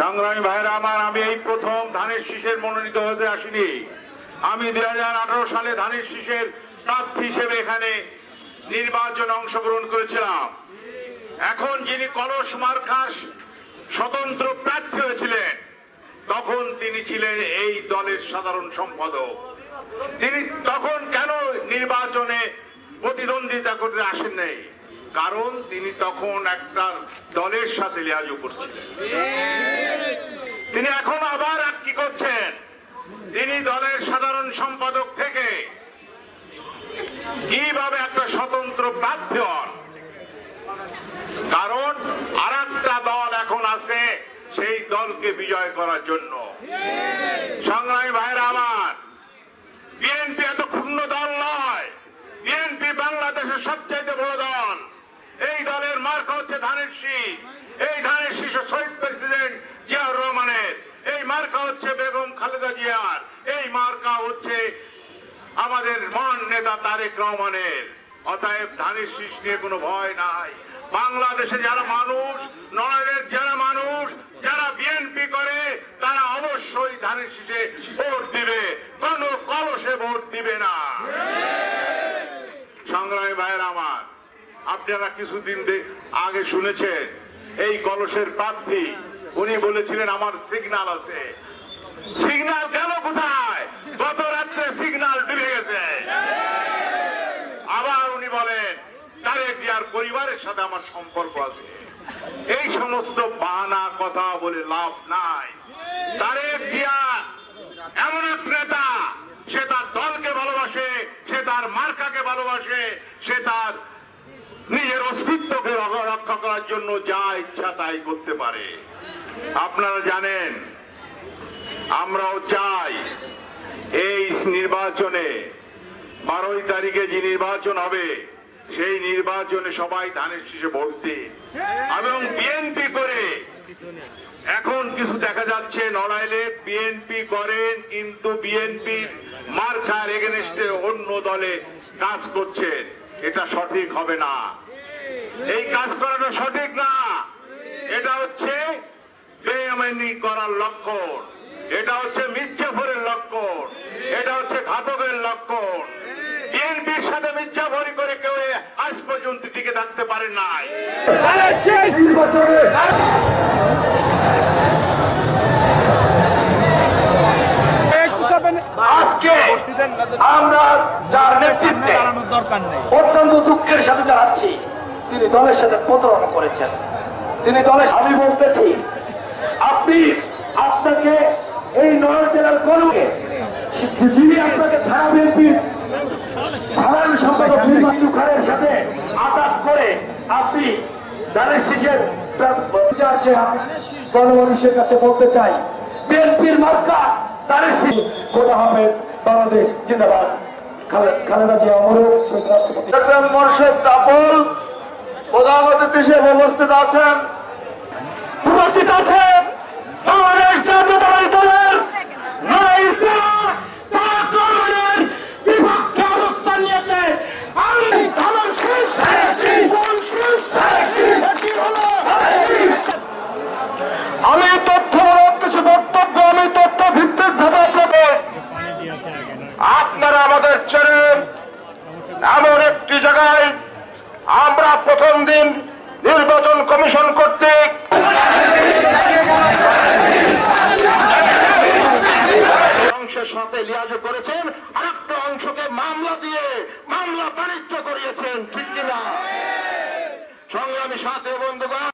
সংগ্রামী ভাইরা আমার, আমি এই প্রথম ধানের শীষের মনোনীত হতে আসিনি। আমি 2018 সালে ধানের শীষের প্রার্থী হিসেবে এখানে নির্বাচনে অংশগ্রহণ করেছিলাম। এখন যিনি কলস মার্কার স্বতন্ত্র প্রার্থী হয়েছিলেন, তখন তিনি ছিলেন এই দলের সাধারণ সম্পাদক। তিনি তখন কেন নির্বাচনে প্রতিদ্বন্দ্বিতা করতে আসেন নাই? কারণ তিনি তখন একটা দলের সাথে লিয়াজু করছিলেন। তিনি এখন আবার কি করছেন? তিনি দলের সাধারণ সম্পাদক থেকে কিভাবে একটা স্বতন্ত্র প্রার্থী হন? কারণ আর একটা দল এখন আছে সেই দলকে বিজয় করার জন্য। সংগ্রামী ভাইরা আমার, বিএনপি এত ক্ষুণ্ণ দল নয়। বিএনপি বাংলাদেশের সবচেয়ে বড় দল। এই দলের মার্কা হচ্ছে ধানের শীষ। এই ধানের শীষ শহীদ প্রেসিডেন্ট জিয়াউর রহমানের। এই মার্কা হচ্ছে বেগম খালেদা জিয়ার। এই মার্কা হচ্ছে আমাদের মহান নেতা তারেক রহমানের। অতএব ধানের শীষ নিয়ে কোনো ভয় নাই। বাংলাদেশে যারা মানুষ, নড়াইলের যারা মানুষ, যারা বিএনপি করে, তারা অবশ্যই ধানের শীষে ভোট দিবে, কোন কলসে ভোট দিবে না। সংগ্রামী ভাইয়ের আমার, আপনারা কিছুদিন আগে শুনেছেন এই কলসের প্রার্থী উনি বলেছিলেন আমার সিগন্যাল আছে। সিগন্যাল গেল কোথায়? গত রাত্রে সিগন্যাল ডুবে গেছে। আবার উনি বলেন তারেক জিয়ার পরিবারের সাথে আমার সম্পর্ক আছে। এই সমস্ত বাহানা কথা বলে লাভ নাই। তারেক জিয়া এমন এক নেতা, সে তার দলকে ভালোবাসে, সে তার মার্কাকে ভালোবাসে, সে তার নিজের অস্তিত্বকে রক্ষা করার জন্য যা ইচ্ছা তাই করতে পারে। আপনারা জানেন, আমরাও চাই এই নির্বাচনে 12 তারিখে যে নির্বাচন হবে, সেই নির্বাচনে সবাই ধানের শীষে ভোট দিন এবং বিএনপি করে। এখন কিছু দেখা যাচ্ছে নড়াইলে বিএনপি করেন, কিন্তু বিএনপির মার্কার এগেনস্টে অন্য দলে কাজ করছেন। এটা সঠিক হবে না। এই কাজ করাটা সঠিক না। এটা হচ্ছে বেইমানি করার লক্ষণ। এটা হচ্ছে মির্জাফরের লক্ষণ। এটা হচ্ছে ঘাতকের লক্ষণ। বিএনপির সাথে মির্জাফরি করে কেউ আজ পর্যন্ত টিকে থাকতে পারে নাই। আজকে আমরা যার নেতৃত্বে অত্যন্ত দুঃখের সাথে জানাচ্ছি, তিনি দলের সাথে প্রতারণা করেছেন। তিনি দলের, আমি বলতেছি, আপনাকে এই নয় জেলার গণকে যিনি আপনাকে থানা বিএনপির সাধারণ সম্পাদক হিন্দু খানের সাথে আঘাত করে আপনি ধানের শীষের গণমানুষের কাছে বলতে চাই, বিএনপির মার্কা ধানের শীষ। খোদা হাফেজ, বাংলাদেশ জিন্দাবাদ। খালেদা জিয়া অমর হোক। রাষ্ট্রপতি মোর্শেদ কাপুর প্রধান অতিথি হিসেবে উপস্থিত আছেন। বাংলাদেশ জাতীয়তাবাদী দলের বিপক্ষে অবস্থান নিয়েছে। আমি তথ্যমূলক কিছু বক্তব্য, আমি তথ্য ভিত্তিক ভাবে আপনারা আমাদের চ্যানেল এমন একটি জায়গায় আমরা প্রথম দিন নির্বাচন কমিশন কর্তৃক অংশের সাথে লিয়াজু করেছেন, আরেকটা অংশকে মামলা দিয়ে মামলা বাণিজ্য করিয়েছেন, ঠিক কিনা? সংগ্রামী সাথী বন্ধুগণ,